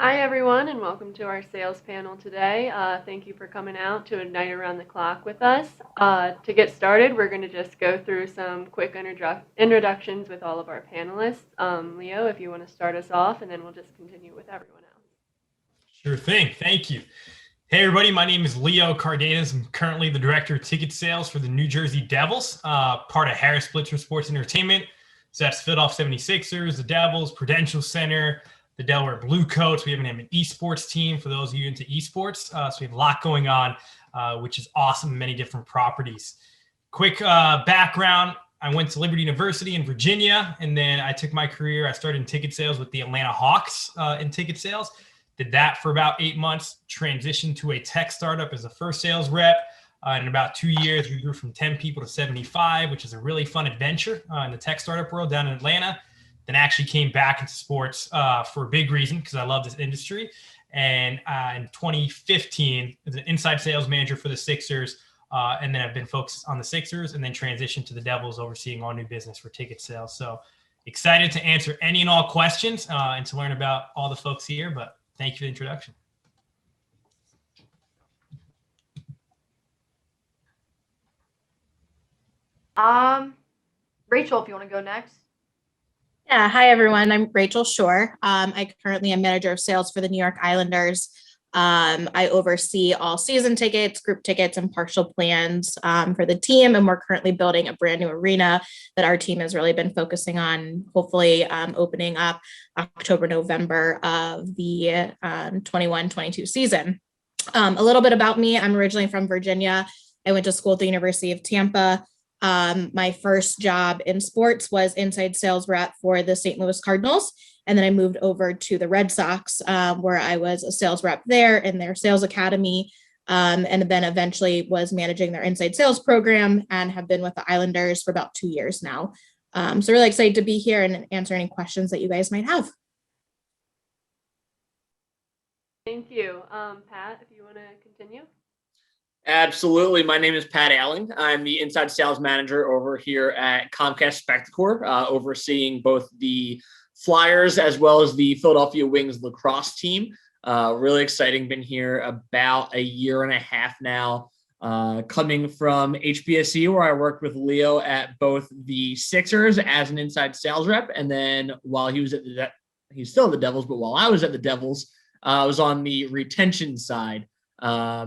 Hi, everyone, and welcome to our sales panel today. Thank you for coming out to a night around the clock with us. To get started, we're going to just go through some quick introductions with all of our panelists. Leo, if you want to start us off, and then we'll just continue with everyone else. Sure thing. Thank you. Hey, everybody. My name is Leo Cardenas. I'm currently the director of ticket sales for the New Jersey Devils, part of Harris Blitzer Sports Entertainment. So that's Philadelphia 76ers, the Devils, Prudential Center, the Delaware Bluecoats. We even have an esports team for those of you into esports. So we have a lot going on, which is awesome. Many different properties. Quick background. I went to Liberty University in Virginia, and then I took my career. I started in ticket sales with the Atlanta Hawks in ticket sales. Did that for about 8 months, transitioned to a tech startup as a first sales rep. In about 2 years, we grew from 10 people to 75, which is a really fun adventure in the tech startup world down in Atlanta. Then actually came back into sports for a big reason, because I love this industry. And in 2015, as an inside sales manager for the Sixers, and then I've been focused on the Sixers and then transitioned to the Devils, overseeing all new business for ticket sales. So excited to answer any and all questions and to learn about all the folks here. But thank you for the introduction. Rachel, if you want to go next. Yeah, hi everyone. I'm Rachel Shor. I currently am manager of sales for the New York Islanders. I oversee all season tickets, group tickets, and partial plans for the team. And we're currently building a brand new arena that our team has really been focusing on, hopefully opening up October, November of the 21-22 season. A little bit about me. I'm originally from Virginia. I went to school at the University of Tampa. My first job in sports was inside sales rep for the St. Louis Cardinals. And then I moved over to the Red Sox, where I was a sales rep there in their sales academy, and then eventually was managing their inside sales program and have been with the Islanders for about 2 years now. So really excited to be here and answer any questions that you guys might have. Thank you. Pat, if you want to continue. Absolutely. My name is Pat Ayling. I'm the inside sales manager over here at Comcast Spectacor, overseeing both the Flyers as well as the Philadelphia Wings lacrosse team. Really exciting. Been here about a year and a half now, coming from HBSE, where I worked with Leo at both the Sixers as an inside sales rep. And then while he was at he's still at the Devils, but while I was at the Devils, I was on the retention side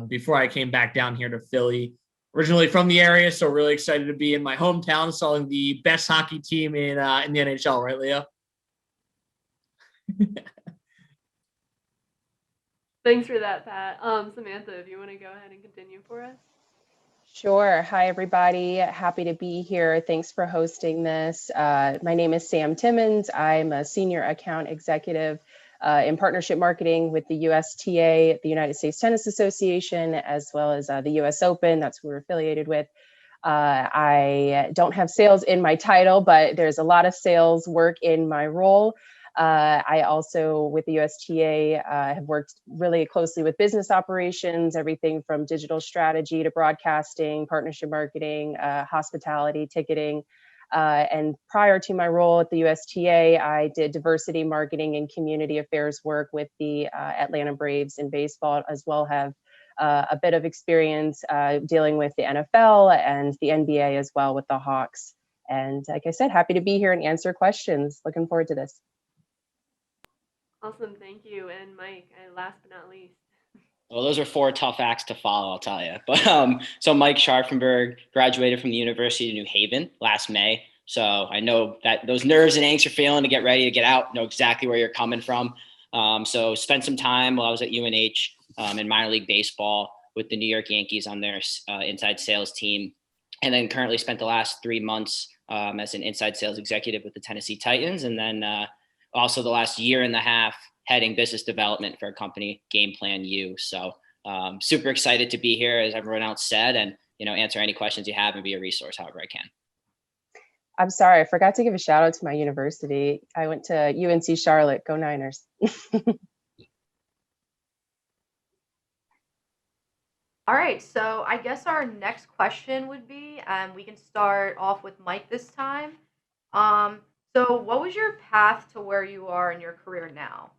before I came back down here to Philly. Originally from the area, so really excited to be in my hometown, selling the best hockey team in the NHL, right, Leo? Thanks for that, Pat. Samantha, if you want to go ahead and continue for us. Sure. Hi, everybody. Happy to be here. Thanks for hosting this. My name is Sam Timmons. I'm a senior account executive in partnership marketing with the USTA, the United States Tennis Association, as well as the US Open. That's who we're affiliated with. I don't have sales in my title, but there's a lot of sales work in my role. I also, with the USTA, have worked really closely with business operations, everything from digital strategy to broadcasting, partnership marketing, hospitality, ticketing. And prior to my role at the USTA, I did diversity marketing and community affairs work with the Atlanta Braves in baseball, as well have a bit of experience dealing with the NFL and the NBA as well with the Hawks. And like I said, happy to be here and answer questions. Looking forward to this. Awesome, thank you. And Mike, last but not least. Well, those are 4 tough acts to follow, I'll tell you. But so Mike Scharfenberg graduated from the University of New Haven last May. So I know that those nerves and angst you're feeling to get ready to get out, know exactly where you're coming from. So spent some time while I was at UNH in minor league baseball with the New York Yankees on their inside sales team. And then currently spent the last 3 months as an inside sales executive with the Tennessee Titans. And then also the last year and a half heading business development for a company, Game Plan U. So super excited to be here, as everyone else said, and answer any questions you have and be a resource however I can. I'm sorry, I forgot to give a shout out to my university. I went to UNC Charlotte. Go Niners. All right, so I guess our next question would be, we can start off with Mike this time. So what was your path to where you are in your career now?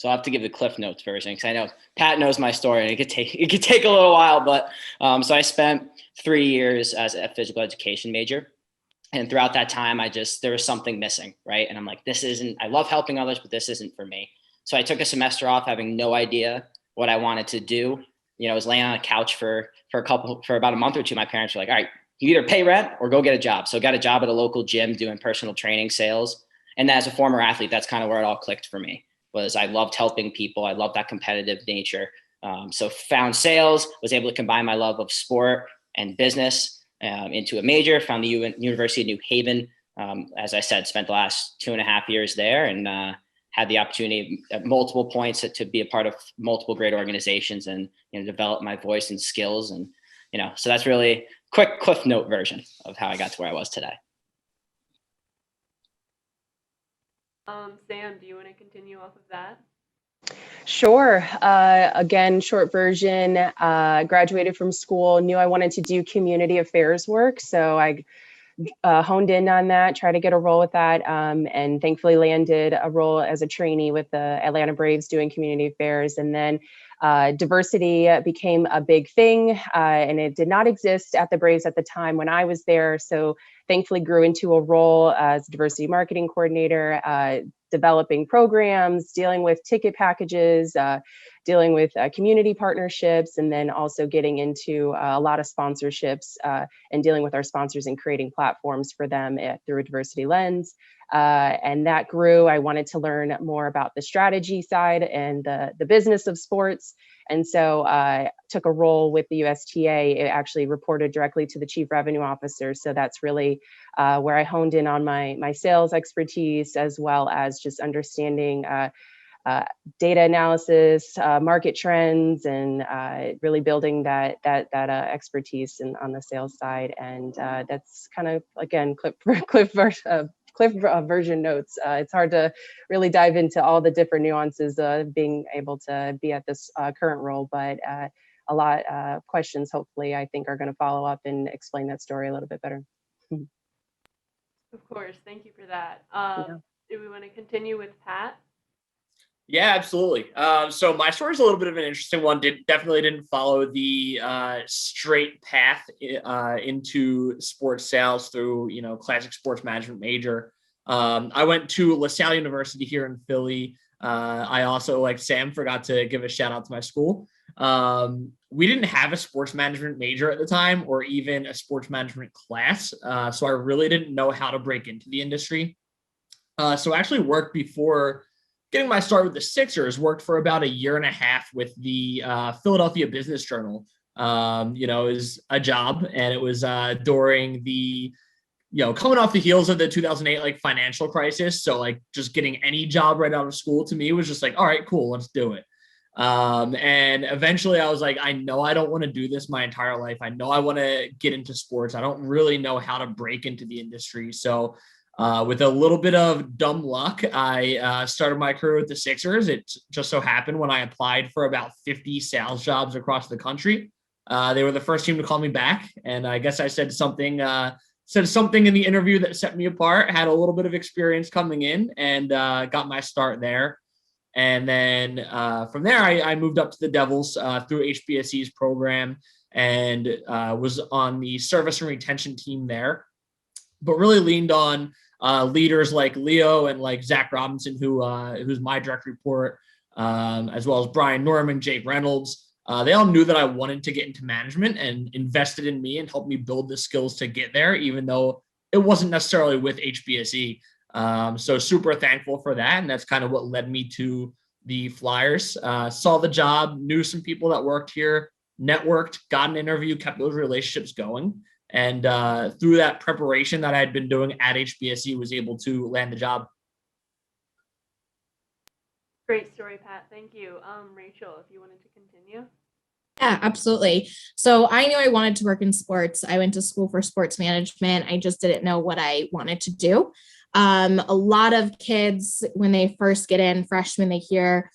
So I'll have to give the Cliff Notes version because I know Pat knows my story and it could take a little while. But so I spent 3 years as a physical education major. And throughout that time, there was something missing, right? And I'm like, I love helping others, but this isn't for me. So I took a semester off having no idea what I wanted to do. I was laying on a couch for about a month or two. My parents were like, all right, you either pay rent or go get a job. So I got a job at a local gym doing personal training sales. And as a former athlete, that's kind of where it all clicked for me. Was I loved helping people. I loved that competitive nature. So found sales, was able to combine my love of sport and business into a major, found the University of New Haven. As I said, spent the last 2.5 years there and had the opportunity at multiple points to be a part of multiple great organizations and develop my voice and skills. And, so that's really quick Cliff Note version of how I got to where I was today. Sam, do you want to continue off of that? Sure. Again, short version, graduated from school, knew I wanted to do community affairs work. So I honed in on that, tried to get a role with that, and thankfully landed a role as a trainee with the Atlanta Braves doing community affairs. And then diversity became a big thing, and it did not exist at the Braves at the time when I was there. So thankfully grew into a role as diversity marketing coordinator, developing programs, dealing with ticket packages, dealing with community partnerships, and then also getting into a lot of sponsorships and dealing with our sponsors and creating platforms for them through a diversity lens. And that grew. I wanted to learn more about the strategy side and the business of sports. And so I took a role with the USTA. It actually reported directly to the chief revenue officer. So that's really where I honed in on my sales expertise, as well as just understanding data analysis, market trends, and really building that expertise on the sales side. And that's kind of, again, Cliff version notes. It's hard to really dive into all the different nuances of being able to be at this current role, but a lot of questions, hopefully, I think are going to follow up and explain that story a little bit better. Of course. Thank you for that. Yeah. Do we want to continue with Pat? Yeah, absolutely. So my story is a little bit of an interesting one. Definitely didn't follow the straight path into sports sales through, classic sports management major. I went to LaSalle University here in Philly. I also, like Sam, forgot to give a shout out to my school. We didn't have a sports management major at the time or even a sports management class. So I really didn't know how to break into the industry. So I actually worked before getting my start with the Sixers, worked for about 1.5 years with the Philadelphia Business Journal. It was a job, and it was during the, coming off the heels of the 2008 financial crisis. So just getting any job right out of school to me was just all right, cool, let's do it. And eventually I was like, I know I don't want to do this my entire life. I know I want to get into sports. I don't really know how to break into the industry. So with a little bit of dumb luck, I started my career with the Sixers. It just so happened when I applied for about 50 sales jobs across the country, they were the first team to call me back. And I guess I said something in the interview that set me apart, had a little bit of experience coming in, and got my start there. And then from there, I moved up to the Devils through HBSE's program and was on the service and retention team there, but really leaned on leaders like Leo and Zach Robinson, who's my direct report, as well as Brian Norman, Jake Reynolds. They all knew that I wanted to get into management and invested in me and helped me build the skills to get there, even though it wasn't necessarily with HBSE. So super thankful for that. And that's kind of what led me to the Flyers. Saw the job, knew some people that worked here, networked, got an interview, kept those relationships going. And through that preparation that I had been doing at HBSE, was able to land the job. Great story, Pat. Thank you. Rachel, if you wanted to continue. Yeah, absolutely. So I knew I wanted to work in sports. I went to school for sports management. I just didn't know what I wanted to do. A lot of kids, when they first get in, freshmen, they hear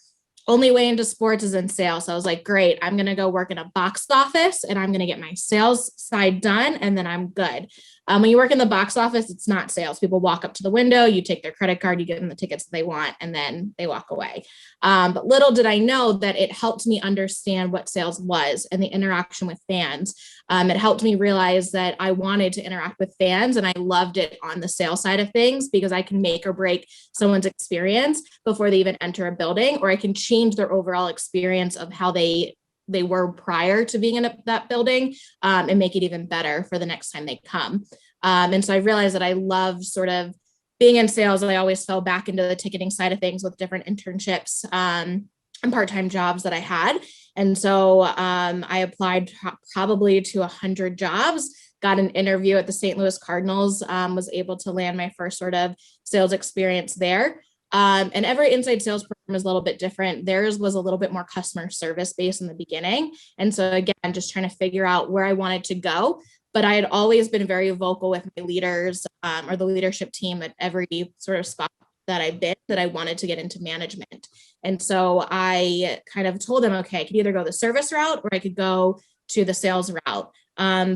only way into sports is in sales. So I was like, great, I'm going to go work in a box office and I'm going to get my sales side done and then I'm good. When you work in the box office, it's not sales. People walk up to the window, you take their credit card, you give them the tickets that they want, and then they walk away. But little did I know that it helped me understand what sales was and the interaction with fans. It helped me realize that I wanted to interact with fans, and I loved it on the sales side of things because I can make or break someone's experience before they even enter a building, or I can change their overall experience of how they were prior to being in that building, and make it even better for the next time they come. And so I realized that I love sort of being in sales. I always fell back into the ticketing side of things with different internships and part-time jobs that I had. And so I applied probably to 100 jobs, got an interview at the St. Louis Cardinals, was able to land my first sort of sales experience there. And every inside sales program is a little bit different. Theirs was a little bit more customer service based in the beginning. And so again, just trying to figure out where I wanted to go. But I had always been very vocal with my leaders or the leadership team at every sort of spot that I've been, that I wanted to get into management. And so I kind of told them, okay, I could either go the service route or I could go to the sales route,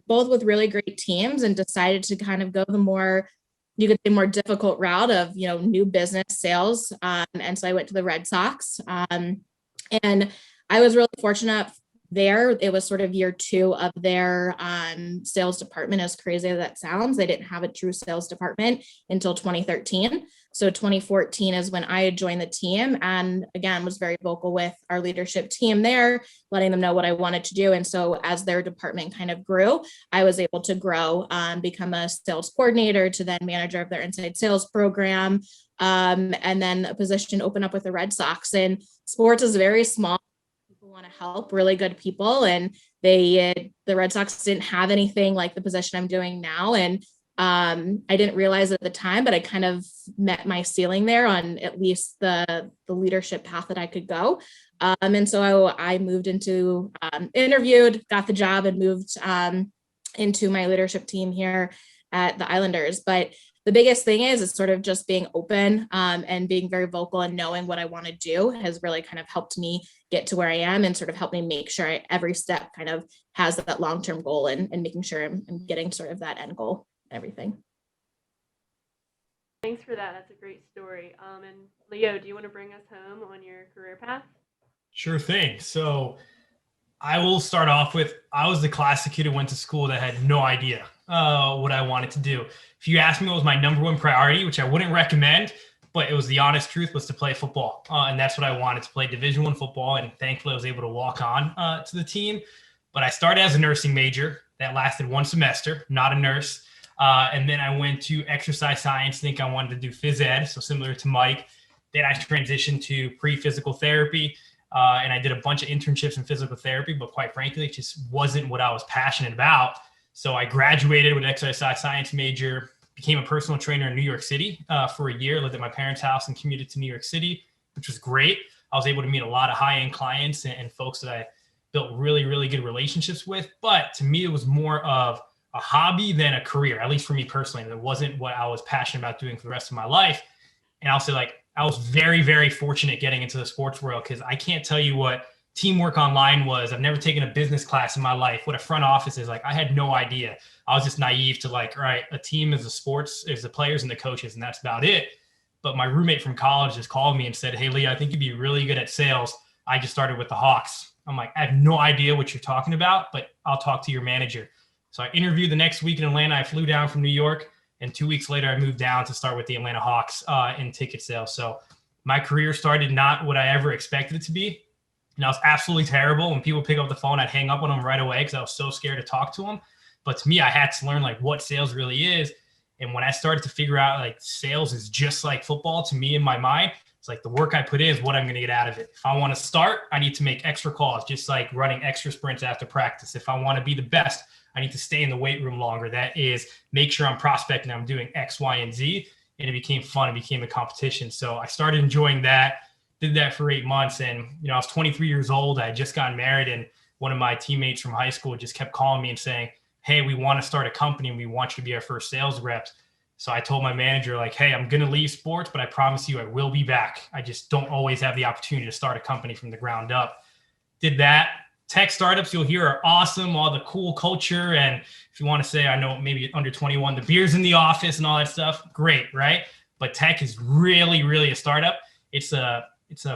both with really great teams, and decided to kind of go the more, you could say, more difficult route of, new business sales. And so I went to the Red Sox, and I was really fortunate there. It was sort of year 2 of their sales department. As crazy as that sounds, they didn't have a true sales department until 2013. So 2014 is when I had joined the team, and again, was very vocal with our leadership team there, letting them know what I wanted to do. And so as their department kind of grew, I was able to grow, become a sales coordinator, to then manager of their inside sales program. And then a position opened up with the Red Sox. And sports is very small. People want to help really good people. And the Red Sox didn't have anything like the position I'm doing now. And I didn't realize at the time, but I kind of met my ceiling there on at least the leadership path that I could go. And so I moved into, interviewed, got the job, and moved into my leadership team here at the Islanders. But the biggest thing is sort of just being open and being very vocal and knowing what I want to do has really kind of helped me get to where I am, and sort of helped me make sure every step kind of has that long-term goal, and making sure I'm getting sort of that end goal. Everything. Thanks for that. That's a great story. And Leo, do you want to bring us home on your career path? Sure thing. So I will start off with, I was the classic kid who went to school that had no idea what I wanted to do. If you asked me what was my number one priority, which I wouldn't recommend, but it was the honest truth, was to play football. And that's what I wanted, to play Division I football. And thankfully I was able to walk on to the team. But I started as a nursing major. That lasted one semester, not a nurse. And then I went to exercise science, think I wanted to do phys ed, so similar to Mike. Then I transitioned to pre-physical therapy, and I did a bunch of internships in physical therapy, but quite frankly, it just wasn't what I was passionate about. So I graduated with an exercise science major, became a personal trainer in New York City for a year, lived at my parents' house and commuted to New York City, which was great. I was able to meet a lot of high-end clients and folks that I built really, really good relationships with. But to me, it was more of a hobby than a career, at least for me personally. And it wasn't what I was passionate about doing for the rest of my life. And I'll say, I was very, very fortunate getting into the sports world, because I can't tell you what teamwork online was. I've never taken a business class in my life. What a front office is like, I had no idea. I was just naive to all right, a team is the sports, is the players and the coaches, and that's about it. But my roommate from college just called me and said, "Hey, Lee, I think you'd be really good at sales. I just started with the Hawks." I'm like, I have no idea what you're talking about, but I'll talk to your manager. So I interviewed the next week in Atlanta. I flew down from New York, and 2 weeks later, I moved down to start with the Atlanta Hawks in ticket sales. So my career started not what I ever expected it to be. And I was absolutely terrible. When people pick up the phone, I'd hang up on them right away because I was so scared to talk to them. But to me, I had to learn what sales really is. And when I started to figure out sales is just like football to me in my mind, it's the work I put in is what I'm going to get out of it. If I want to start, I need to make extra calls, just like running extra sprints after practice. If I want to be the best, I need to stay in the weight room longer. That is, make sure I'm prospecting, I'm doing X, Y, and Z. And it became fun. It became a competition. So I started enjoying that, did that for 8 months. And, I was 23 years old. I had just gotten married. And one of my teammates from high school just kept calling me and saying, "Hey, we want to start a company and we want you to be our first sales reps." So I told my manager, "Hey, I'm going to leave sports, but I promise you I will be back. I just don't always have the opportunity to start a company from the ground up." Did that. tech startups you'll hear are awesome, all the cool culture. And if you want to say, I know maybe under 21, the beer's in the office and all that stuff, great, right? But tech is really, really a startup. It's a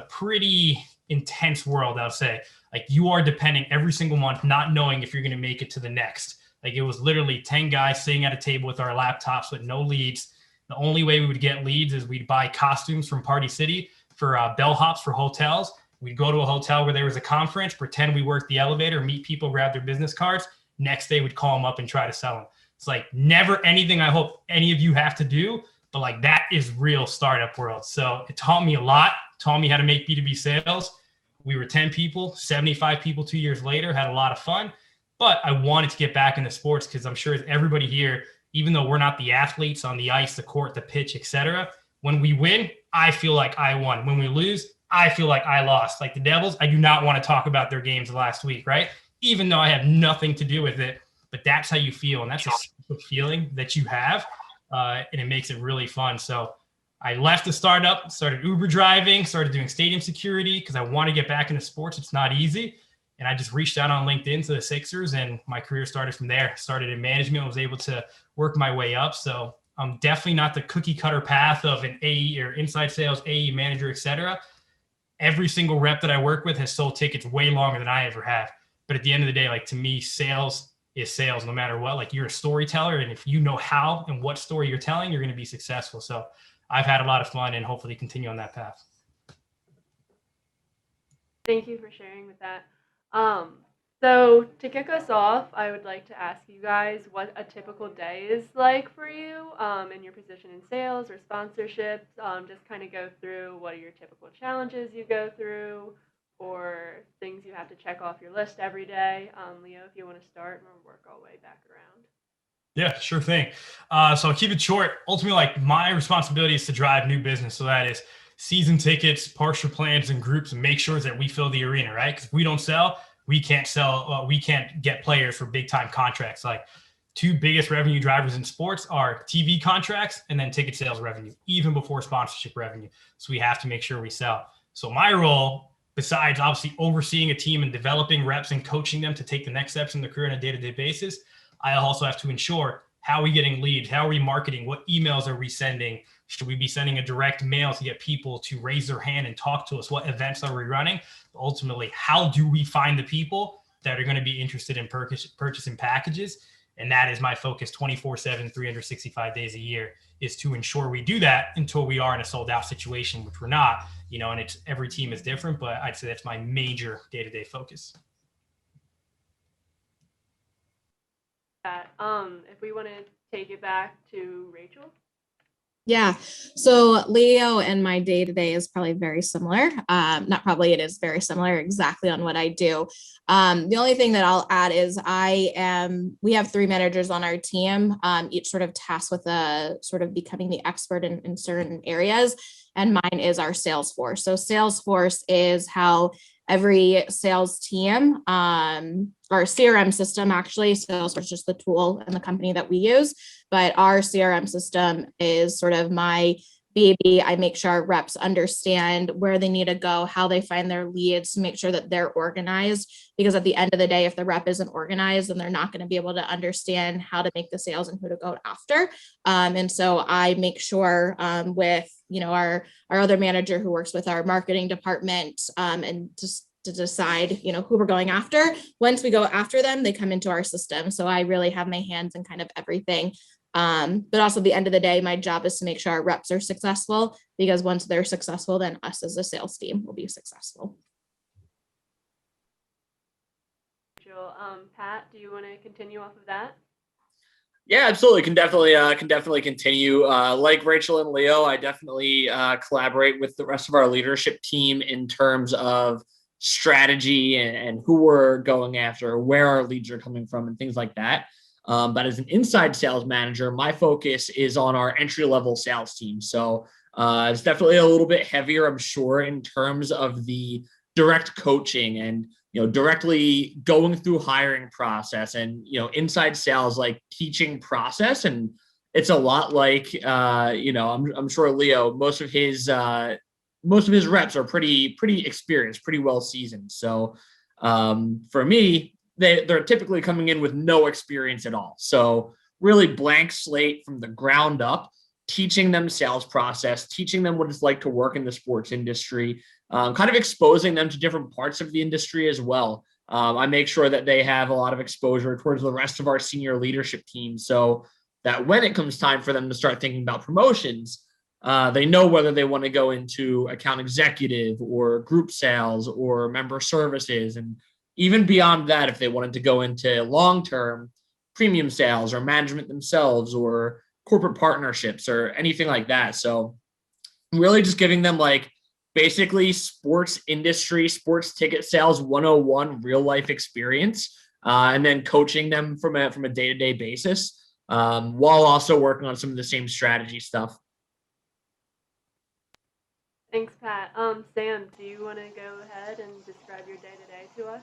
pretty intense world, I'll say. Like you are depending every single month, not knowing if you're going to make it to the next. Like it was literally 10 guys sitting at a table with our laptops with no leads. The only way we would get leads is we'd buy costumes from Party City for bellhops for hotels. We'd go to a hotel where there was a conference, pretend we worked the elevator, meet people, grab their business cards. Next day, we'd call them up and try to sell them. It's like never anything I hope any of you have to do, but like that is real startup world. So it taught me a lot, taught me how to make B2B sales. We were 10 people, 75 people 2 years later, had a lot of fun. But I wanted to get back into sports because I'm sure everybody here, even though we're not the athletes on the ice, the court, the pitch, etc., when we win, I feel like I won. When we lose, I feel like I lost. Like the Devils, I do not want to talk about their games last week, right? Even though I have nothing to do with it, but that's how you feel. And that's a special feeling that you have. And it makes it really fun. So I left the startup, started Uber driving, started doing stadium security because I want to get back into sports. It's not easy. And I just reached out on LinkedIn to the Sixers and my career started from there. Started in management, was able to work my way up. So I'm definitely not the cookie cutter path of an AE or inside sales, AE manager, etc. Every single rep that I work with has sold tickets way longer than I ever have. But at the end of the day, like to me, sales is sales no matter what. Like you're a storyteller. And if you know how and what story you're telling, you're going to be successful. So I've had a lot of fun and hopefully continue on that path. Thank you for sharing with that. So to kick us off, I would like to ask you guys what a typical day is like for you in your position in sales or sponsorships. Just kind of go through what are your typical challenges you go through or things you have to check off your list every day. Leo, if you want to start, and we'll work our way back around. Yeah, sure thing. So I'll keep it short. Ultimately, like my responsibility is to drive new business. So that is season tickets, partial plans, and groups, and make sure that we fill the arena, right? Because if we don't sell, we can't get players for big time contracts. Like two biggest revenue drivers in sports are TV contracts and then ticket sales revenue, even before sponsorship revenue. So we have to make sure we sell. So my role, besides obviously overseeing a team and developing reps and coaching them to take the next steps in their career on a day-to-day basis, I also have to ensure how are we getting leads? How are we marketing? What emails are we sending? Should we be sending a direct mail to get people to raise their hand and talk to us? What events are we running? Ultimately, how do we find the people that are going to be interested in purchasing packages? And that is my focus 24/7, 365 days a year, is to ensure we do that until we are in a sold out situation, which we're not, and it's every team is different, but I'd say that's my major day-to-day focus. If we want to take it back to Rachel. Yeah. So Leo and my day-to-day is probably very similar. Not probably, it is very similar exactly on what I do. The only thing that I'll add is we have 3 managers on our team, each sort of tasked with sort of becoming the expert in certain areas. And mine is our Salesforce. So Salesforce is how every sales team, our CRM system, actually, Salesforce is just the tool and the company that we use, but our CRM system is sort of my baby. I make sure our reps understand where they need to go, how they find their leads, to make sure that they're organized, because at the end of the day, if the rep isn't organized, then they're not going to be able to understand how to make the sales and who to go after. And so I make sure with our other manager who works with our marketing department and just to decide, who we're going after. Once we go after them, they come into our system. So I really have my hands in kind of everything. But also at the end of the day, my job is to make sure our reps are successful, because once they're successful, then us as a sales team will be successful. Pat, do you want to continue off of that? Yeah, absolutely. Can definitely continue. Like Rachel and Leo, I definitely collaborate with the rest of our leadership team in terms of strategy and who we're going after, where our leads are coming from, and things like that. But as an inside sales manager, my focus is on our entry-level sales team. So it's definitely a little bit heavier, I'm sure, in terms of the direct coaching and directly going through hiring process and inside sales, like teaching process. And it's a lot like I'm sure Leo, most of his reps are pretty experienced, pretty well seasoned. So For me, they're typically coming in with no experience at all. So really blank slate from the ground up, teaching them sales process, teaching them what it's like to work in the sports industry, kind of exposing them to different parts of the industry as well. I make sure that they have a lot of exposure towards the rest of our senior leadership team so that when it comes time for them to start thinking about promotions, they know whether they want to go into account executive or group sales or member services. And even beyond that, if they wanted to go into long-term premium sales or management themselves or corporate partnerships or anything like that. So really just giving them like basically sports industry, sports ticket sales 101 real life experience, and then coaching them from a day-to-day basis, while also working on some of the same strategy stuff. Thanks, Pat. Sam, do you want to go ahead and describe your day-to-day to us?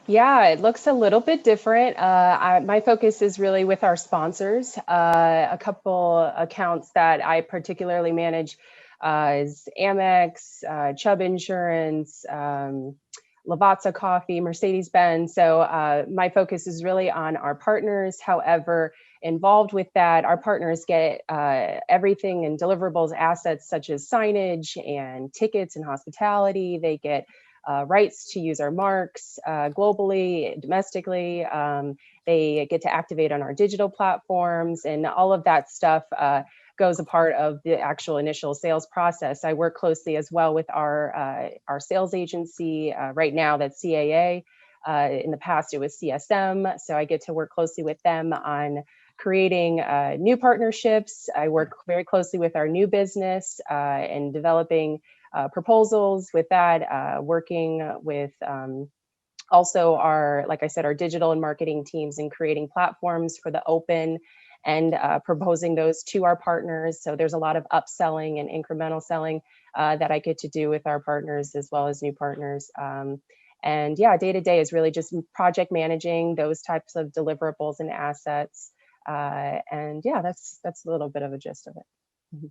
Yeah, it looks a little bit different. My focus is really with our sponsors. A couple accounts that I particularly manage is Amex, Chubb Insurance, Lavazza Coffee, Mercedes-Benz. So my focus is really on our partners. However, involved with that, our partners get everything and deliverables, assets such as signage and tickets and hospitality. They get rights to use our marks globally, domestically. They get to activate on our digital platforms, and all of that stuff goes a part of the actual initial sales process. I work closely as well with our sales agency. Right now, that's CAA. In the past, it was CSM. So I get to work closely with them on creating new partnerships. I work very closely with our new business and developing proposals with that, working with also our, like I said, our digital and marketing teams and creating platforms for the open and proposing those to our partners. So there's a lot of upselling and incremental selling that I get to do with our partners as well as new partners. And yeah, day to day is really just project managing those types of deliverables and assets. And yeah, that's a little bit of a gist of it. Mm-hmm.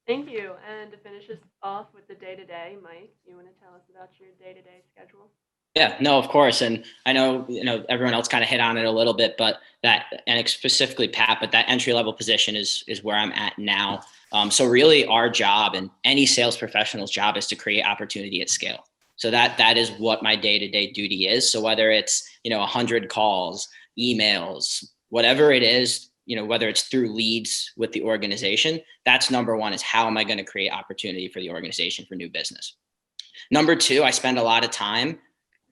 Thank you. And to finish us off with the day-to-day, Mike, you want to tell us about your day-to-day schedule? Yeah, no, of course. And I know, everyone else kind of hit on it a little bit, but and specifically Pat, but that entry level position is where I'm at now. So really our job and any sales professional's job is to create opportunity at scale. So that is what my day-to-day duty is. So whether it's, 100 calls, emails, whatever it is, whether it's through leads with the organization, that's number one, is how am I going to create opportunity for the organization for new business? Number two, I spend a lot of time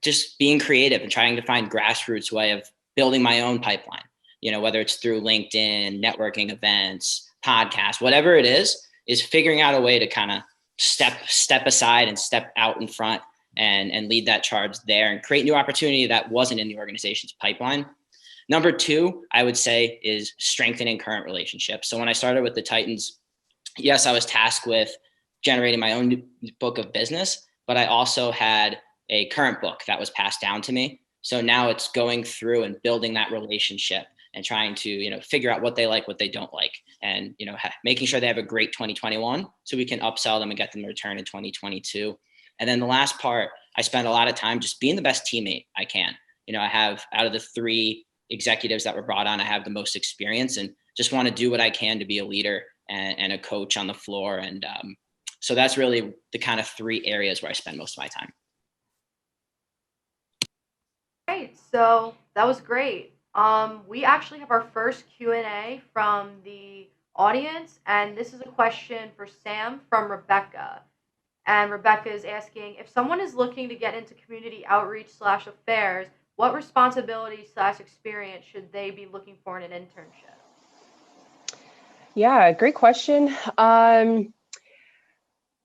just being creative and trying to find grassroots way of building my own pipeline, whether it's through LinkedIn, networking events, podcasts, whatever it is figuring out a way to kind of step aside and step out in front and lead that charge there and create new opportunity that wasn't in the organization's pipeline. Number two, I would say, is strengthening current relationships. So when I started with the Titans, yes, I was tasked with generating my own book of business, but I also had a current book that was passed down to me. So now it's going through and building that relationship and trying to, figure out what they like, what they don't like, and, making sure they have a great 2021 so we can upsell them and get them to return in 2022. And then the last part, I spend a lot of time just being the best teammate I can. I have, out of the 3 executives that were brought on, I have the most experience and just want to do what I can to be a leader and a coach on the floor. And so that's really the kind of 3 areas where I spend most of my time. Great, so that was great. We actually have our first Q&A from the audience, and this is a question for Sam from Rebecca. And Rebecca is asking, if someone is looking to get into community outreach / affairs, what responsibilities / experience should they be looking for in an internship? Yeah, great question.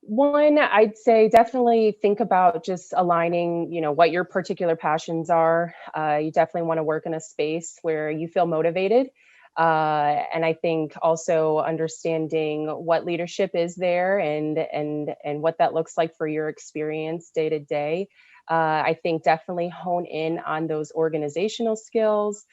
One, I'd say definitely think about just aligning, what your particular passions are. You definitely want to work in a space where you feel motivated. And I think also understanding what leadership is there and what that looks like for your experience day to day. I think definitely hone in on those organizational skills,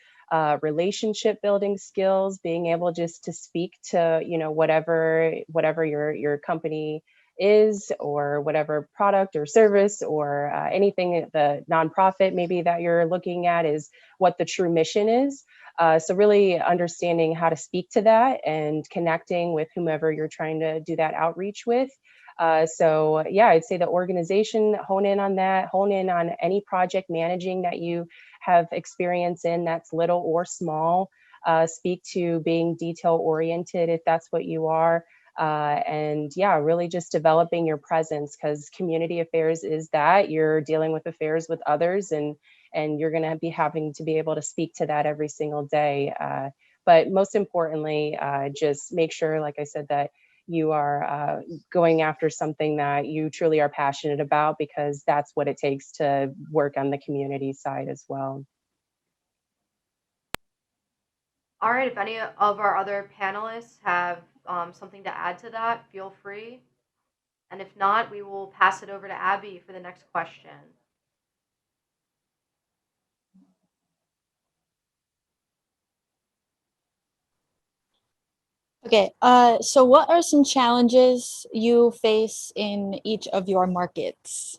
relationship building skills, being able just to speak to, whatever your company is, or whatever product or service or anything, the nonprofit maybe that you're looking at, is what the true mission is. So really understanding how to speak to that and connecting with whomever you're trying to do that outreach with. So yeah, I'd say the organization, hone in on that, hone in on any project managing that you have experience in, that's little or small. Speak to being detail oriented if that's what you are. And yeah, really just developing your presence, because community affairs is that you're dealing with affairs with others, and you're going to be having to be able to speak to that every single day. But most importantly, just make sure, like I said, that you are going after something that you truly are passionate about, because that's what it takes to work on the community side as well. All right, if any of our other panelists have something to add to that, feel free. And if not, we will pass it over to Abby for the next question. Okay, so what are some challenges you face in each of your markets?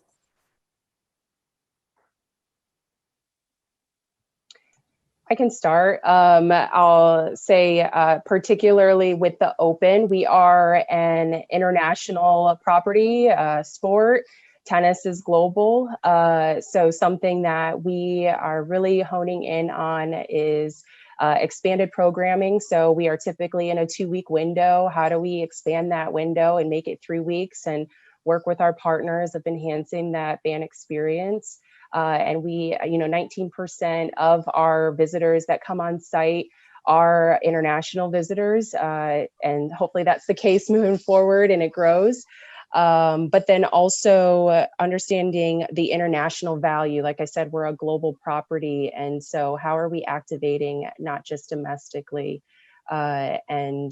I can start. I'll say, particularly with the Open, we are an international property sport. Tennis is global. So something that we are really honing in on is expanded programming. So we are typically in a 2-week window. How do we expand that window and make it 3 weeks, and work with our partners of enhancing that fan experience? And we, 19% of our visitors that come on site are international visitors. And hopefully that's the case moving forward and it grows. But then also understanding the international value. Like I said, we're a global property. And so how are we activating not just domestically and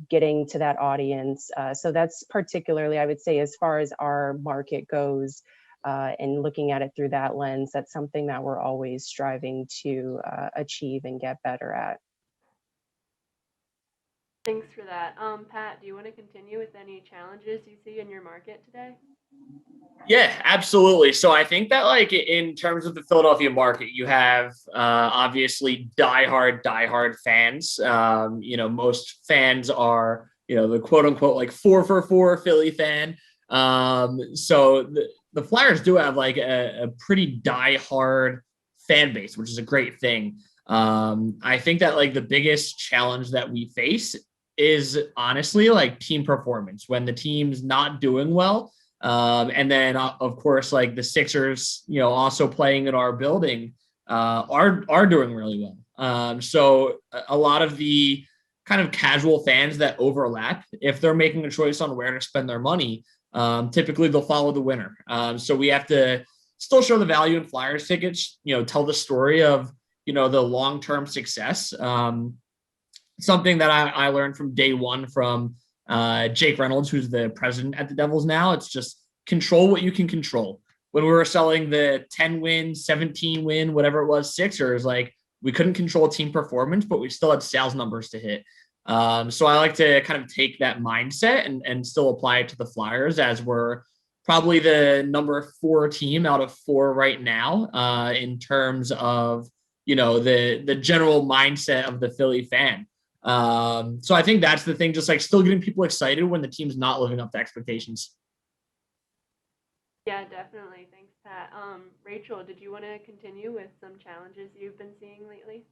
getting to that audience? So that's particularly, I would say, as far as our market goes, and looking at it through that lens, that's something that we're always striving to achieve and get better at. Thanks for that. Pat, do you want to continue with any challenges you see in your market today? Yeah, absolutely. So I think that, like, in terms of the Philadelphia market, you have obviously diehard fans. Most fans are, the quote unquote like 4 Philly fan. So the Flyers do have like a pretty diehard fan base, which is a great thing. I think that like the biggest challenge that we face is honestly like team performance when the team's not doing well. And then of course, like the Sixers, also playing in our building, are doing really well. So a lot of the kind of casual fans that overlap, if they're making a choice on where to spend their money, typically they'll follow the winner. So we have to still show the value in Flyers tickets, tell the story of, the long-term success. Something that I learned from day one from Jake Reynolds, who's the president at the Devils now. It's just control what you can control. When we were selling the 10-win, 17-win, whatever it was, Sixers, like we couldn't control team performance, but we still had sales numbers to hit. So I like to kind of take that mindset and still apply it to the Flyers, as we're probably the number 4 team out of 4 right now in terms of, the general mindset of the Philly fan. So I think that's the thing, just like still getting people excited when the team's not living up to expectations. Yeah, definitely. Thanks, Pat. Rachel, did you want to continue with some challenges you've been seeing lately?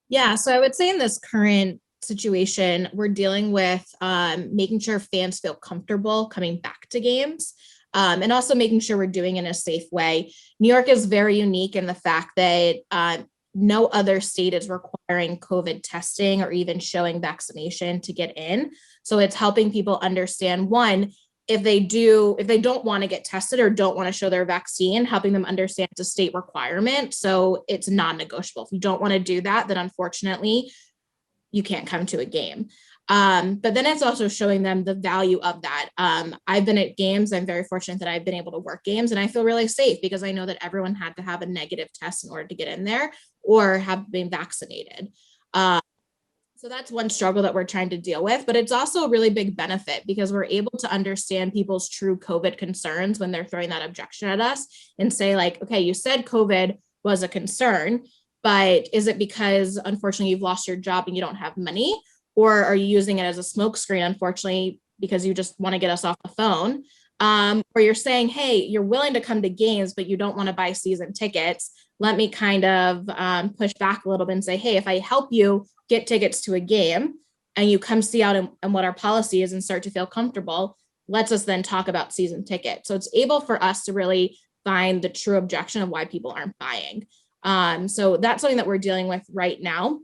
Yeah, so I would say in this current situation, we're dealing with making sure fans feel comfortable coming back to games, and also making sure we're doing it in a safe way. New York is very unique in the fact that no other state is requiring COVID testing or even showing vaccination to get in. So it's helping people understand, one, if they don't want to get tested or don't want to show their vaccine, helping them understand it's a state requirement. So it's non-negotiable. If you don't want to do that, then unfortunately you can't come to a game. But then it's also showing them the value of that. I've been at games. I'm very fortunate that I've been able to work games, and I feel really safe because I know that everyone had to have a negative test in order to get in there or have been vaccinated. So that's one struggle that we're trying to deal with, but it's also a really big benefit because we're able to understand people's true COVID concerns when they're throwing that objection at us and say like, okay, you said COVID was a concern, but is it because unfortunately you've lost your job and you don't have money? Or are you using it as a smokescreen, unfortunately, because you just want to get us off the phone? Or you're saying, hey, you're willing to come to games, but you don't want to buy season tickets. Let me kind of push back a little bit and say, hey, if I help you get tickets to a game and you come see out and what our policy is and start to feel comfortable, let's us then talk about season tickets. So it's able for us to really find the true objection of why people aren't buying. So that's something that we're dealing with right now.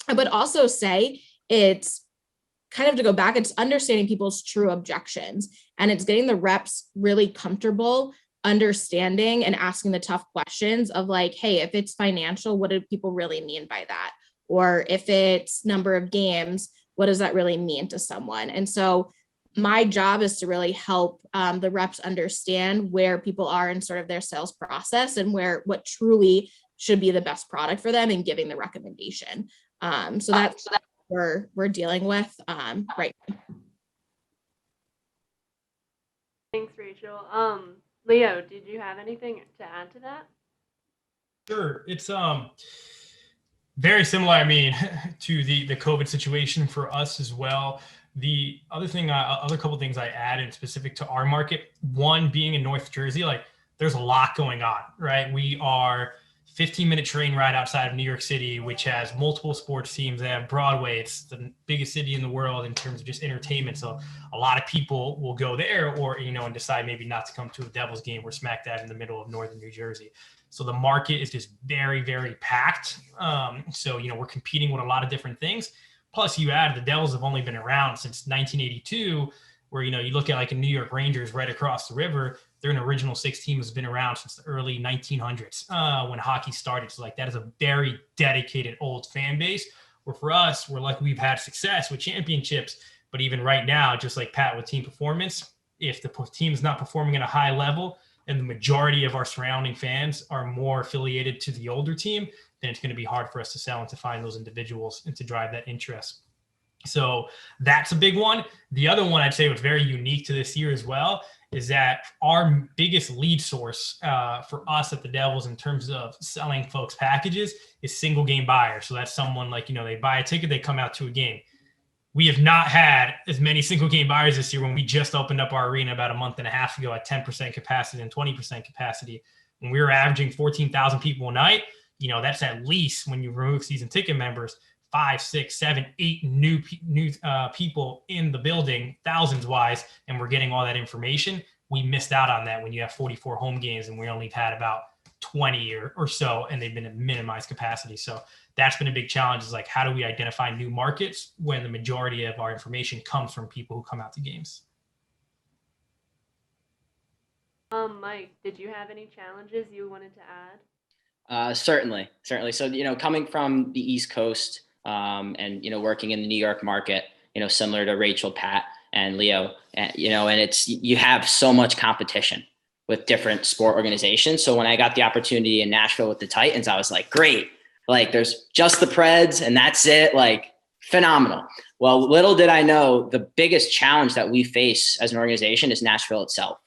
I would also say it's kind of to go back, it's understanding people's true objections and it's getting the reps really comfortable understanding and asking the tough questions of like, hey, if it's financial, what do people really mean by that? Or if it's number of games, what does that really mean to someone? And so my job is to really help the reps understand where people are in sort of their sales process and what truly should be the best product for them and giving the recommendation. So that's what we're dealing with right now. Thanks, Rachel. Leo, did you have anything to add to that? Sure. It's very similar, I mean, to the COVID situation for us as well. The other thing, other couple things I added specific to our market, one being in North Jersey, like there's a lot going on, right? We are 15-minute train ride outside of New York City, which has multiple sports teams. They have Broadway. It's the biggest city in the world in terms of just entertainment. So a lot of people will go there or, and decide maybe not to come to a Devils game. We're smack dab in the middle of northern New Jersey. So the market is just very, very packed. So, we're competing with a lot of different things. Plus you add the Devils have only been around since 1982, where, you look at like a New York Rangers right across the river. They're an original six team has been around since the early 1900s when hockey started. So like that is a very dedicated old fan base where for us, we're like, we've had success with championships, but even right now, just like Pat with team performance, if the team is not performing at a high level and the majority of our surrounding fans are more affiliated to the older team, then it's going to be hard for us to sell and to find those individuals and to drive that interest. So that's a big one. The other one I'd say was very unique to this year as well is that our biggest lead source for us at the Devils in terms of selling folks packages is single game buyers. So that's someone like, they buy a ticket, they come out to a game. We have not had as many single game buyers this year when we just opened up our arena about a month and a half ago at 10% capacity and 20% capacity. When we were averaging 14,000 people a night, that's at least when you remove season ticket members, 5, 6, 7, 8 new people in the building, thousands wise, and we're getting all that information. We missed out on that when you have 44 home games and we only had about 20 or so, and they've been at minimized capacity. So that's been a big challenge is like, how do we identify new markets when the majority of our information comes from people who come out to games? Mike, did you have any challenges you wanted to add? Certainly. So, coming from the East Coast and, working in the New York market, similar to Rachel, Pat, and Leo, and you have so much competition with different sport organizations. So when I got the opportunity in Nashville with the Titans, I was like, great. Like there's just the Preds and that's it. Like phenomenal. Well, little did I know the biggest challenge that we face as an organization is Nashville itself.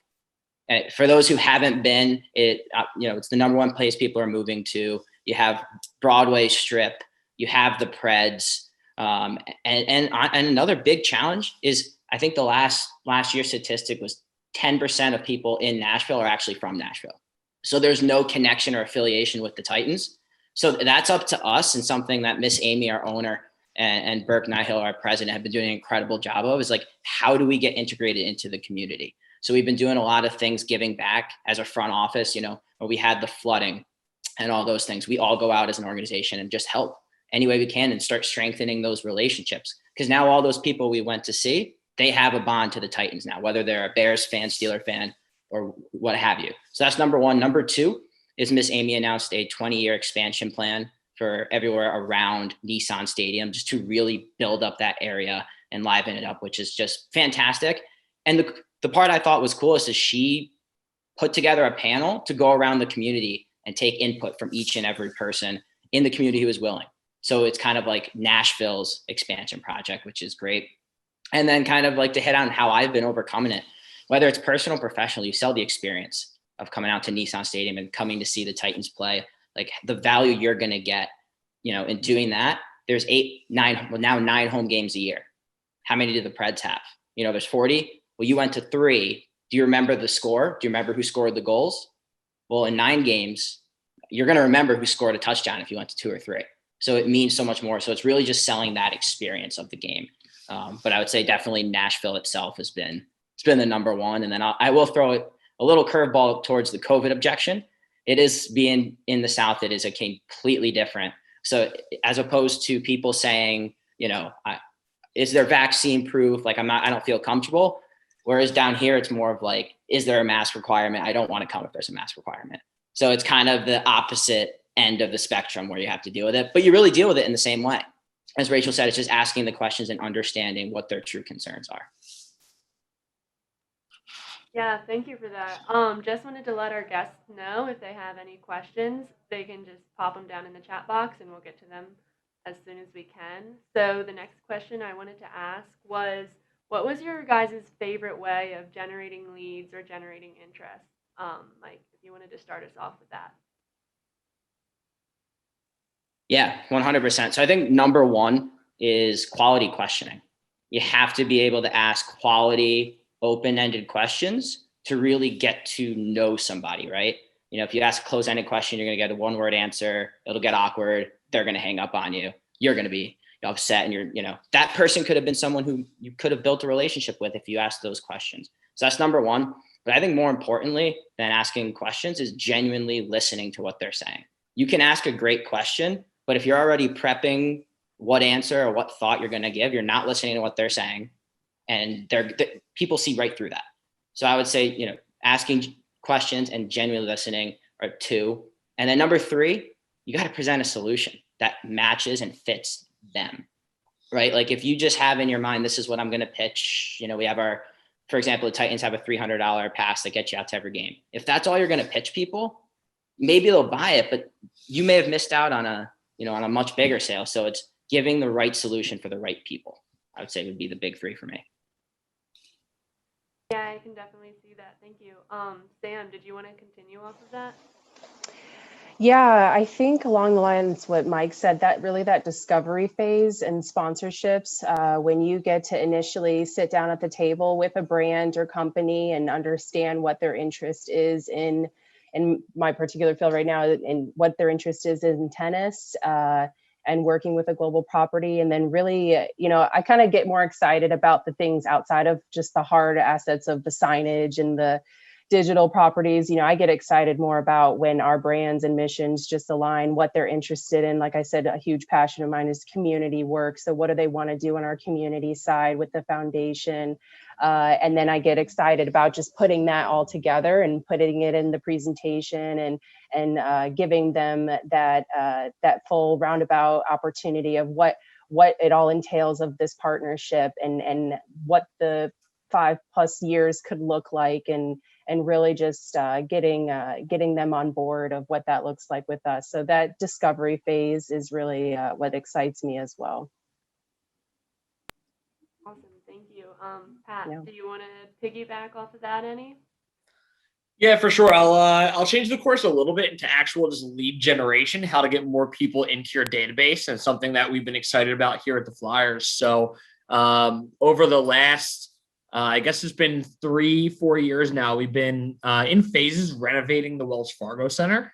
And for those who haven't been, it's the number one place people are moving to. You have Broadway Strip, you have the Preds, and another big challenge is I think the last year's statistic was 10% of people in Nashville are actually from Nashville. So there's no connection or affiliation with the Titans. So that's up to us, and something that Miss Amy, our owner, and Burke Nihill, our president, have been doing an incredible job of is like, how do we get integrated into the community? So we've been doing a lot of things giving back as a front office, where we had the flooding and all those things. We all go out as an organization and just help any way we can and start strengthening those relationships. Because now all those people we went to see, they have a bond to the Titans now, whether they're a Bears fan, Steeler fan, or what have you. So that's number one. Number two is Miss Amy announced a 20-year expansion plan for everywhere around Nissan Stadium, just to really build up that area and liven it up, which is just fantastic. And the part I thought was coolest is she put together a panel to go around the community and take input from each and every person in the community who was willing. So it's kind of like Nashville's expansion project, which is great. And then kind of like to hit on how I've been overcoming it, whether it's personal or professional, you sell the experience of coming out to Nissan Stadium and coming to see the Titans play, like the value you're going to get, in doing that. There's 9 home games a year. How many do the Preds have? There's 40. Well, you went to 3. Do you remember the score? Do you remember who scored the goals? Well, in 9 games, you're going to remember who scored a touchdown if you went to 2 or 3. So it means so much more. So it's really just selling that experience of the game. But I would say definitely Nashville itself it's been the number one. And then I will throw a little curveball towards the COVID objection. It is being in the South. It is a completely different. So as opposed to people saying, is there vaccine proof? Like I don't feel comfortable. Whereas down here, it's more of like, is there a mask requirement? I don't want to come if there's a mask requirement. So it's kind of the opposite end of the spectrum where you have to deal with it, but you really deal with it in the same way. As Rachel said, it's just asking the questions and understanding what their true concerns are. Yeah, thank you for that. Just wanted to let our guests know if they have any questions, they can just pop them down in the chat box and we'll get to them as soon as we can. So the next question I wanted to ask was, what was your guys' favorite way of generating leads or generating interest? Mike, if you wanted to start us off with that. Yeah, 100%. So I think number one is quality questioning. You have to be able to ask quality, open-ended questions to really get to know somebody, right? If you ask a closed-ended question, you're going to get a one-word answer. It'll get awkward. They're going to hang up on you. You're going to be upset. And that person could have been someone who you could have built a relationship with if you asked those questions. So that's number one. But I think more importantly than asking questions is genuinely listening to what they're saying. You can ask a great question, but if you're already prepping what answer or what thought you're going to give, you're not listening to what they're saying. And people see right through that. So I would say, asking questions and genuinely listening are 2. And then number 3, you got to present a solution that matches and fits them, right? Like if you just have in your mind, this is what I'm going to pitch, we have for example, the Titans have a $300 pass that gets you out to every game. If that's all you're going to pitch people, maybe they'll buy it, but you may have missed out on a much bigger sale. So it's giving the right solution for the right people, I would say would be the big 3 for me. Yeah, I can definitely see that. Thank you. Sam, did you want to continue off of that? Yeah, I think along the lines what Mike said, that discovery phase and sponsorships, when you get to initially sit down at the table with a brand or company and understand what their interest is in my particular field right now, and what their interest is in tennis, and working with a global property. And then really, I kind of get more excited about the things outside of just the hard assets of the signage and the digital properties. I get excited more about when our brands and missions just align what they're interested in. Like I said, a huge passion of mine is community work. So what do they want to do on our community side with the foundation? And then I get excited about just putting that all together and putting it in the presentation and giving them that full roundabout opportunity of what it all entails of this partnership and what the 5+ years could look like, and really just getting them on board of what that looks like with us. So that discovery phase is really what excites me as well. Awesome, thank you. Pat, Yeah. do you want to piggyback off of that any? Yeah, for sure. I'll change the course a little bit into actual just lead generation, how to get more people into your database, and something that we've been excited about here at the Flyers. So over the last, I guess it's been 3-4 years now, we've been in phases renovating the Wells Fargo Center,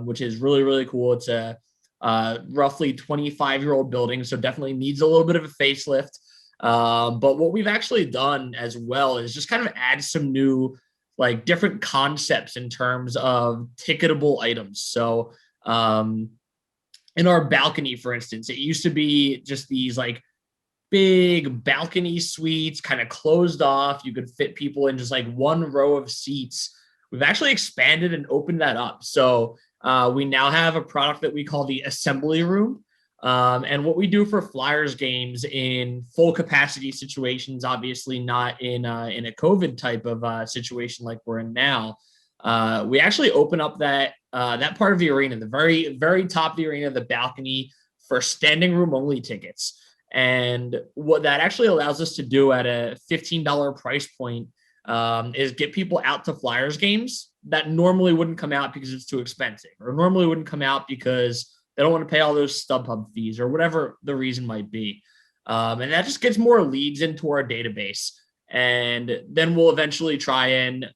which is really, really cool. It's a roughly 25-year-old building, so definitely needs a little bit of a facelift. But what we've actually done as well is just kind of add some new, like, different concepts in terms of ticketable items. So in our balcony, for instance, it used to be just these like big balcony suites, kind of closed off. You could fit people in just like one row of seats. We've actually expanded and opened that up. So we now have a product that we call the assembly room. And what we do for Flyers games in full capacity situations, obviously not in a COVID type of situation like we're in now, we actually open up that part of the arena, the very, very top of the arena, the balcony, for standing room only tickets. And what that actually allows us to do at a $15 price point is get people out to Flyers games that normally wouldn't come out because it's too expensive, or normally wouldn't come out because they don't want to pay all those StubHub fees or whatever the reason might be. And that just gets more leads into our database. And then we'll eventually try and,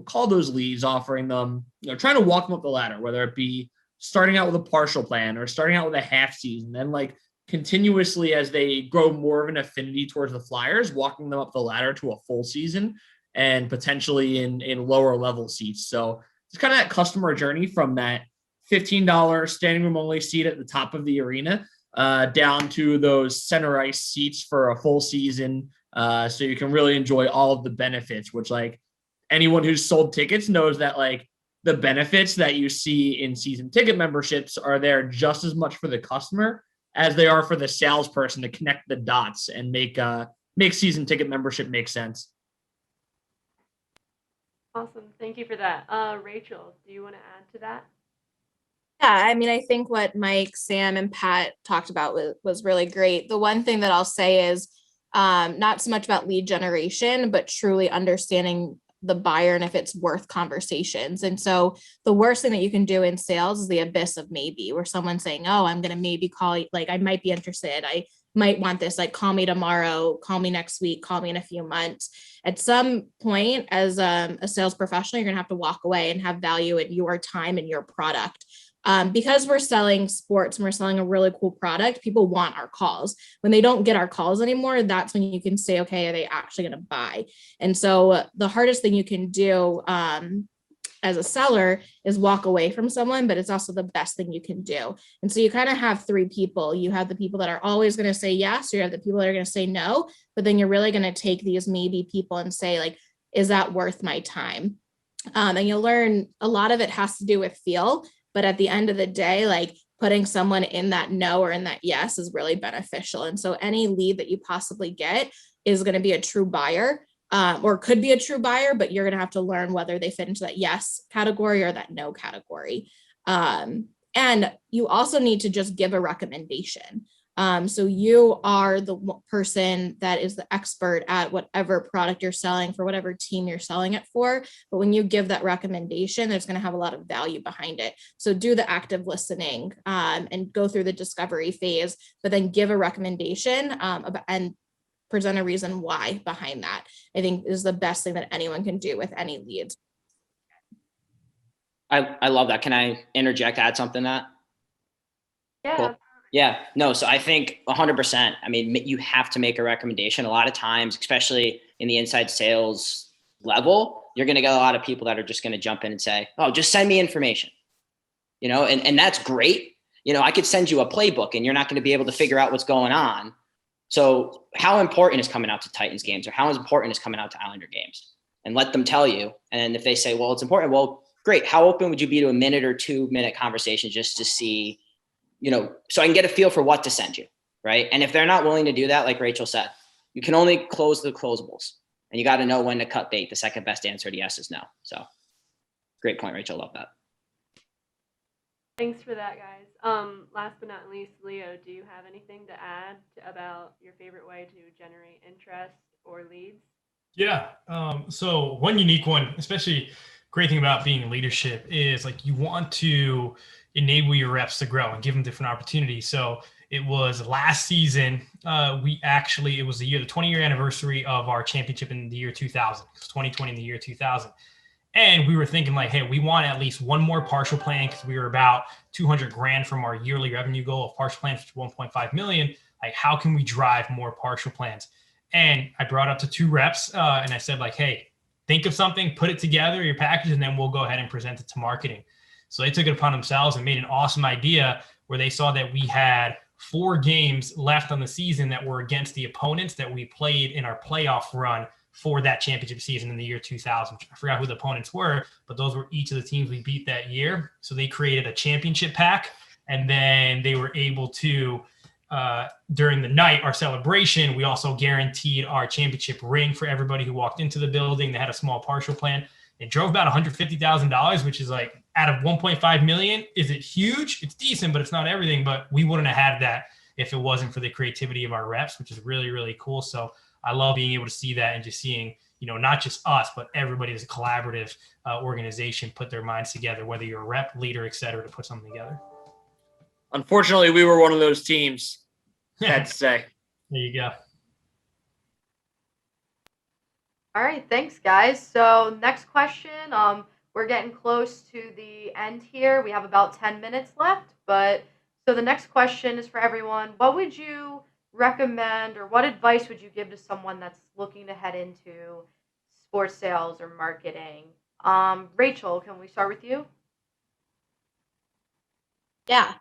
call those leads, offering them, trying to walk them up the ladder, whether it be starting out with a partial plan or starting out with a half season, then like continuously as they grow more of an affinity towards the Flyers, walking them up the ladder to a full season and potentially in lower level seats. So it's kind of that customer journey from that $15 standing room only seat at the top of the arena down to those center ice seats for a full season. So you can really enjoy all of the benefits, which like anyone who's sold tickets knows that like the benefits that you see in season ticket memberships are there just as much for the customer as they are for the salesperson to connect the dots and make season ticket membership make sense. Awesome. Thank you for that. Rachel, do you want to add to that? Yeah, I mean, I think what Mike, Sam, and Pat talked about was really great. The one thing that I'll say is not so much about lead generation, but truly understanding the buyer and if it's worth conversations. And so the worst thing that you can do in sales is the abyss of maybe, where someone's saying, oh, I'm going to maybe call you, like I might be interested. I might want this, like call me tomorrow, call me next week, call me in a few months. At some point as a sales professional, you're going to have to walk away and have value in your time and your product. Because we're selling sports and we're selling a really cool product, people want our calls. When they don't get our calls anymore, that's when you can say, okay, are they actually going to buy? And so the hardest thing you can do as a seller is walk away from someone, but it's also the best thing you can do. And so you kind of have three people. You have the people that are always going to say yes, or you have the people that are going to say no, but then you're really going to take these maybe people and say like, is that worth my time? And you'll learn a lot of it has to do with feel. But at the end of the day, like putting someone in that no or in that yes is really beneficial. And so any lead that you possibly get is going to be a true buyer or could be a true buyer, but you're going to have to learn whether they fit into that yes category or that no category. And you also need to just give a recommendation. So you are the person that is the expert at whatever product you're selling for whatever team you're selling it for. But when you give that recommendation, there's going to have a lot of value behind it. So do the active listening and go through the discovery phase, but then give a recommendation and present a reason why behind that. I think is the best thing that anyone can do with any leads. I love that. Can I interject, add something to that? Yeah. Cool. Yeah, no. So I think 100%, I mean, you have to make a recommendation. A lot of times, especially in the inside sales level, you're going to get a lot of people that are just going to jump in and say, oh, just send me information, and that's great. I could send you a playbook and you're not going to be able to figure out what's going on. So how important is coming out to Titans games, or how important is coming out to Islander games? And let them tell you. And if they say, well, it's important, well, great. How open would you be to a minute or 2 minute conversation just to see, so I can get a feel for what to send you, right? And if they're not willing to do that, like Rachel said, you can only close the closables, and you got to know when to cut bait. The second best answer to yes is no. So great point, Rachel. Love that. Thanks for that, guys. Last but not least, Leo, do you have anything to add about your favorite way to generate interest or leads? Yeah. So one unique one, especially great thing about being in leadership, is like you want to enable your reps to grow and give them different opportunities. So it was last season, it was the 20-year anniversary of our championship in the year 2000. It was 2020 in the year 2000. And we were thinking like, hey, we want at least one more partial plan because we were about $200,000 from our yearly revenue goal of partial plans, which is 1.5 million. Like, how can we drive more partial plans? And I brought up to 2 reps and I said like, hey, think of something, put it together, your package, and then we'll go ahead and present it to marketing. So they took it upon themselves and made an awesome idea where they saw that we had 4 games left on the season that were against the opponents that we played in our playoff run for that championship season in the year 2000. I forgot who the opponents were, but those were each of the teams we beat that year. So they created a championship pack, and then they were able to, during the night, our celebration, we also guaranteed our championship ring for everybody who walked into the building. They had a small partial plan. It drove about $150,000, which is like out of 1.5 million, is it huge? It's decent, but it's not everything. But we wouldn't have had that if it wasn't for the creativity of our reps, which is really, really cool. So I love being able to see that and just seeing, not just us, but everybody as a collaborative organization put their minds together, whether you're a rep, leader, et cetera, to put something together. Unfortunately, we were one of those teams, sad to say. There you go. All right, thanks, guys. So next question. We're getting close to the end here. We have about 10 minutes left, but so the next question is for everyone. What would you recommend, or what advice would you give to someone that's looking to head into sports sales or marketing? Rachel, can we start with you? Yeah.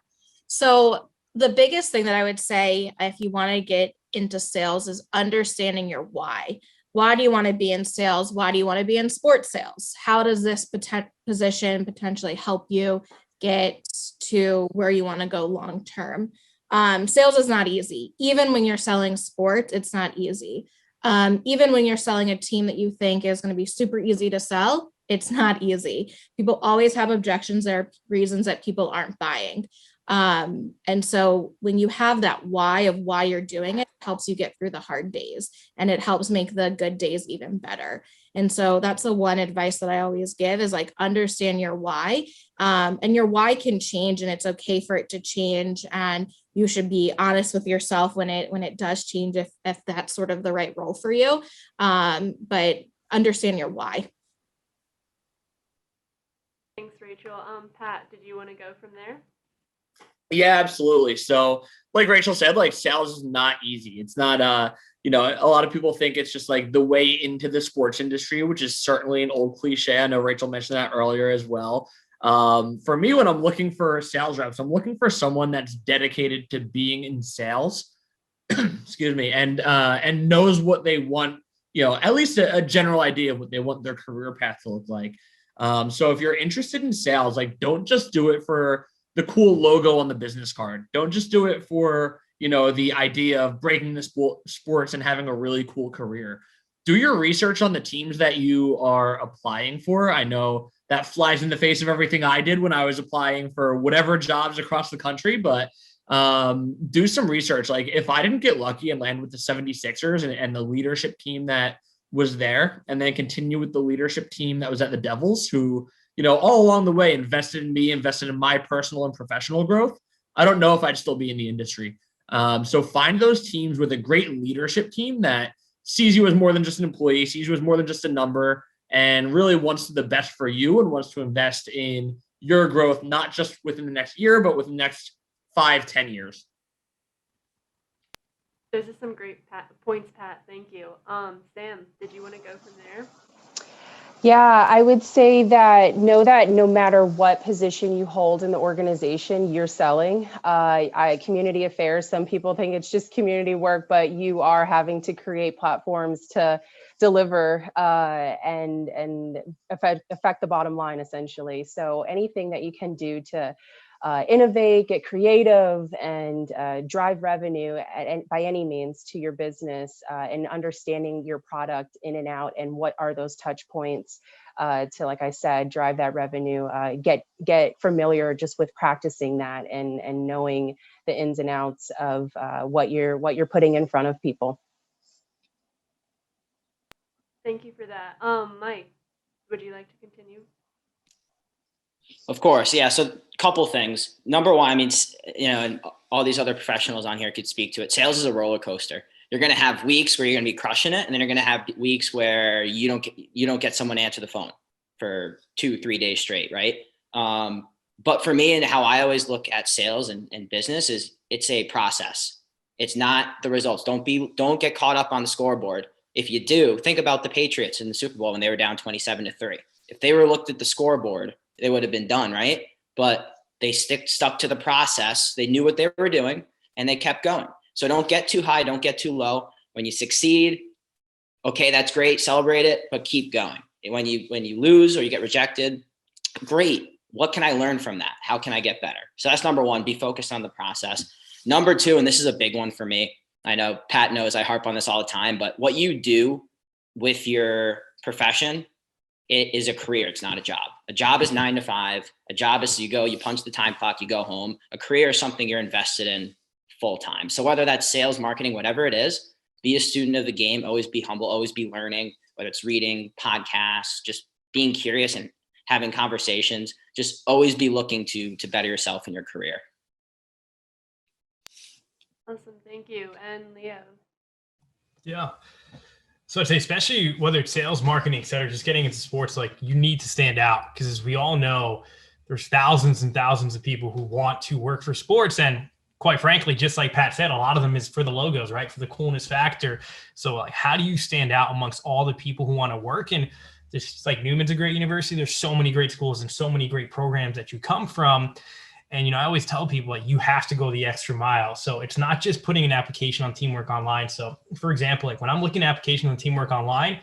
So the biggest thing that I would say if you want to get into sales is understanding your why. Why do you want to be in sales? Why do you want to be in sports sales? How does this position potentially help you get to where you want to go long term? Sales is not easy. Even when you're selling sports, it's not easy. Even when you're selling a team that you think is going to be super easy to sell, it's not easy. People always have objections. There are reasons that people aren't buying. And so when you have that why of why you're doing it, it helps you get through the hard days, and it helps make the good days even better. And so that's the one advice that I always give is like, understand your why. And your why can change, and it's okay for it to change. And you should be honest with yourself when it does change, if that's sort of the right role for you. But understand your why. Thanks, Rachel. Pat, did you want to go from there? Yeah, absolutely. So like Rachel said, like sales is not easy. It's not, a lot of people think it's just like the way into the sports industry, which is certainly an old cliche. I know Rachel mentioned that earlier as well. For me, when I'm looking for sales reps, I'm looking for someone that's dedicated to being in sales, excuse me, and knows what they want, at least a general idea of what they want their career path to look like. So if you're interested in sales, like don't just do it for the cool logo on the business card. Don't just do it for, the idea of breaking the sports and having a really cool career. Do your research on the teams that you are applying for. I know that flies in the face of everything I did when I was applying for whatever jobs across the country, but do some research. Like if I didn't get lucky and land with the 76ers and the leadership team that was there, and then continue with the leadership team that was at the Devils, who all along the way invested in me, invested in my personal and professional growth, I don't know if I'd still be in the industry. So find those teams with a great leadership team that sees you as more than just an employee, sees you as more than just a number, and really wants the best for you and wants to invest in your growth, not just within the next year, but within the next 5-10 years. Those are some great points, Pat. Thank you. Sam, did you want to go from there? Yeah, I would say that no matter what position you hold in the organization, you're selling. Community affairs, some people think it's just community work, but you are having to create platforms to deliver and affect the bottom line, essentially. So anything that you can do to innovate, get creative, and drive revenue by any means to your business, and understanding your product in and out, and what are those touch points to, like I said, drive that revenue, get familiar just with practicing that and knowing the ins and outs of what you're putting in front of people. Thank you for that. Mike, would you like to continue? Of course. Yeah. So a couple things. Number one, I mean, and all these other professionals on here could speak to it. Sales is a roller coaster. You're going to have weeks where you're going to be crushing it. And then you're going to have weeks where you don't get someone to answer the phone for 2-3 days straight. Right. But for me, and how I always look at sales and business is it's a process. It's not the results. Don't get caught up on the scoreboard. If you do, think about the Patriots in the Super Bowl when they were down 27-3. If they were looked at the scoreboard, they would have been done, right? But they stuck to the process. They knew what they were doing, and they kept going. So don't get too high, don't get too low. When you succeed, okay, that's great, celebrate it, but keep going. When you lose or you get rejected, great. What can I learn from that? How can I get better? So that's number one, be focused on the process. Number two, and this is a big one for me. I know Pat knows I harp on this all the time, but what you do with your profession it is a career. It's not a job. A job is 9 to 5. A job is you go, you punch the time clock, you go home. A career is something you're invested in full time. So whether that's sales, marketing, whatever it is, be a student of the game, always be humble, always be learning, whether it's reading, podcasts, just being curious and having conversations, just always be looking to better yourself in your career. Awesome. Thank you. And Leo. Yeah. So I'd say, especially whether it's sales, marketing, et cetera, just getting into sports, like you need to stand out because as we all know, there's thousands and thousands of people who want to work for sports. And quite frankly, just like Pat said, a lot of them is for the logos, right? For the coolness factor. So like, how do you stand out amongst all the people who want to work? And just like Newman's a great university. There's so many great schools and so many great programs that you come from. And, you know, I always tell people like you have to go the extra mile. So it's not just putting an application on Teamwork Online. So for example, like when I'm looking at applications on Teamwork Online,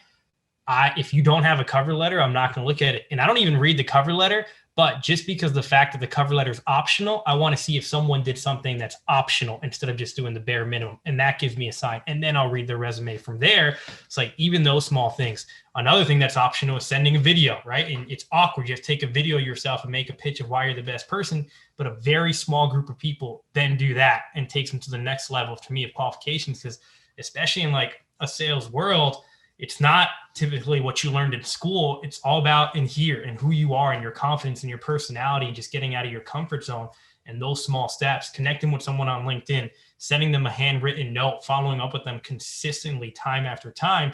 if you don't have a cover letter, I'm not going to look at it. And I don't even read the cover letter, but just because the fact that the cover letter is optional, I want to see if someone did something that's optional instead of just doing the bare minimum. And that gives me a sign. And then I'll read their resume from there. It's like even those small things. Another thing that's optional is sending a video, right? And it's awkward. You have to take a video of yourself and make a pitch of why you're the best person. But a very small group of people then do that and takes them to the next level to me of qualifications. Because especially in like a sales world, it's not typically what you learned in school. It's all about in here and who you are and your confidence and your personality and just getting out of your comfort zone and those small steps, connecting with someone on LinkedIn, sending them a handwritten note, following up with them consistently time after time.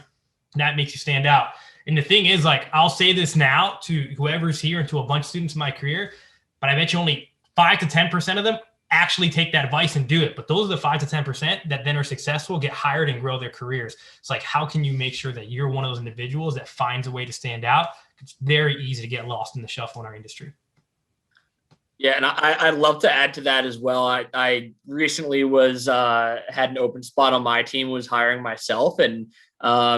That makes you stand out. And the thing is, like, I'll say this now to whoever's here and to a bunch of students in my career, but I bet you only 5 to 10% of them actually take that advice and do it. But those are the 5 to 10% that then are successful, get hired and grow their careers. It's like, how can you make sure that you're one of those individuals that finds a way to stand out? It's very easy to get lost in the shuffle in our industry. Yeah, and I'd love to add to that as well. I recently had an open spot on my team, was hiring myself. And,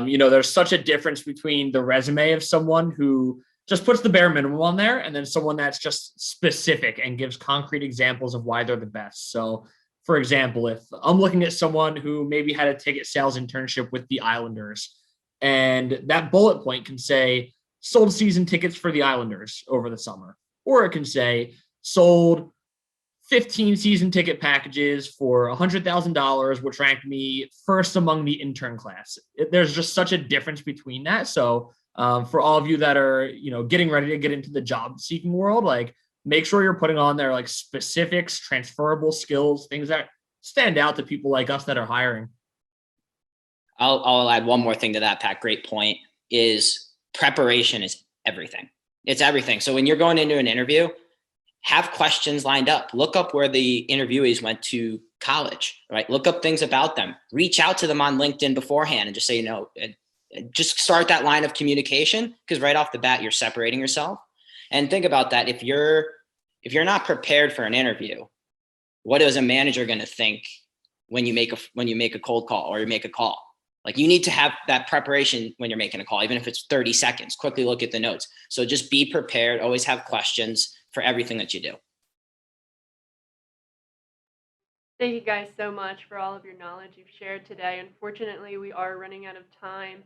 you know, there's such a difference between the resume of someone who just puts the bare minimum on there and then someone that's just specific and gives concrete examples of why they're the best. So, for example, if I'm looking at someone who maybe had a ticket sales internship with the Islanders, and that bullet point can say, sold season tickets for the Islanders over the summer, or it can say, sold 15 season ticket packages for $100,000, which ranked me first among the intern class. There's just such a difference between that. So for all of you that are, you know, getting ready to get into the job seeking world, like make sure you're putting on there like specifics, transferable skills, things that stand out to people like us that are hiring. I'll add one more thing to that, Pat. Great point. Is preparation is everything. It's everything. So when you're going into an interview, have questions lined up. Look up where the interviewees went to college, right? Look up things about them. Reach out to them on LinkedIn beforehand and just say, you know, just start that line of communication, because right off the bat, you're separating yourself. And think about that. If you're not prepared for an interview, what is a manager going to think when you make a cold call or you make a call? Like, you need to have that preparation when you're making a call, even if it's 30 seconds, quickly look at the notes. So just be prepared, always have questions for everything that you do. Thank you guys so much for all of your knowledge you've shared today. Unfortunately, we are running out of time.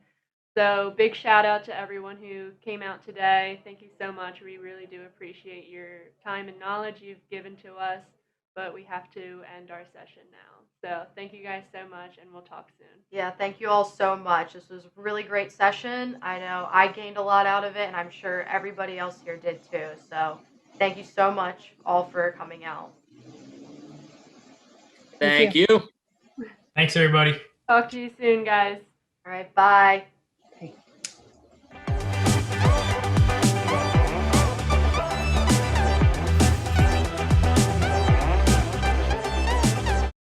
So big shout out to everyone who came out today. Thank you so much. We really do appreciate your time and knowledge you've given to us, but we have to end our session now. So thank you guys so much, and we'll talk soon. Yeah, thank you all so much. This was a really great session. I know I gained a lot out of it, and I'm sure everybody else here did too. So thank you so much all for coming out. Thank you. Thanks, everybody. Talk to you soon, guys. All right, bye.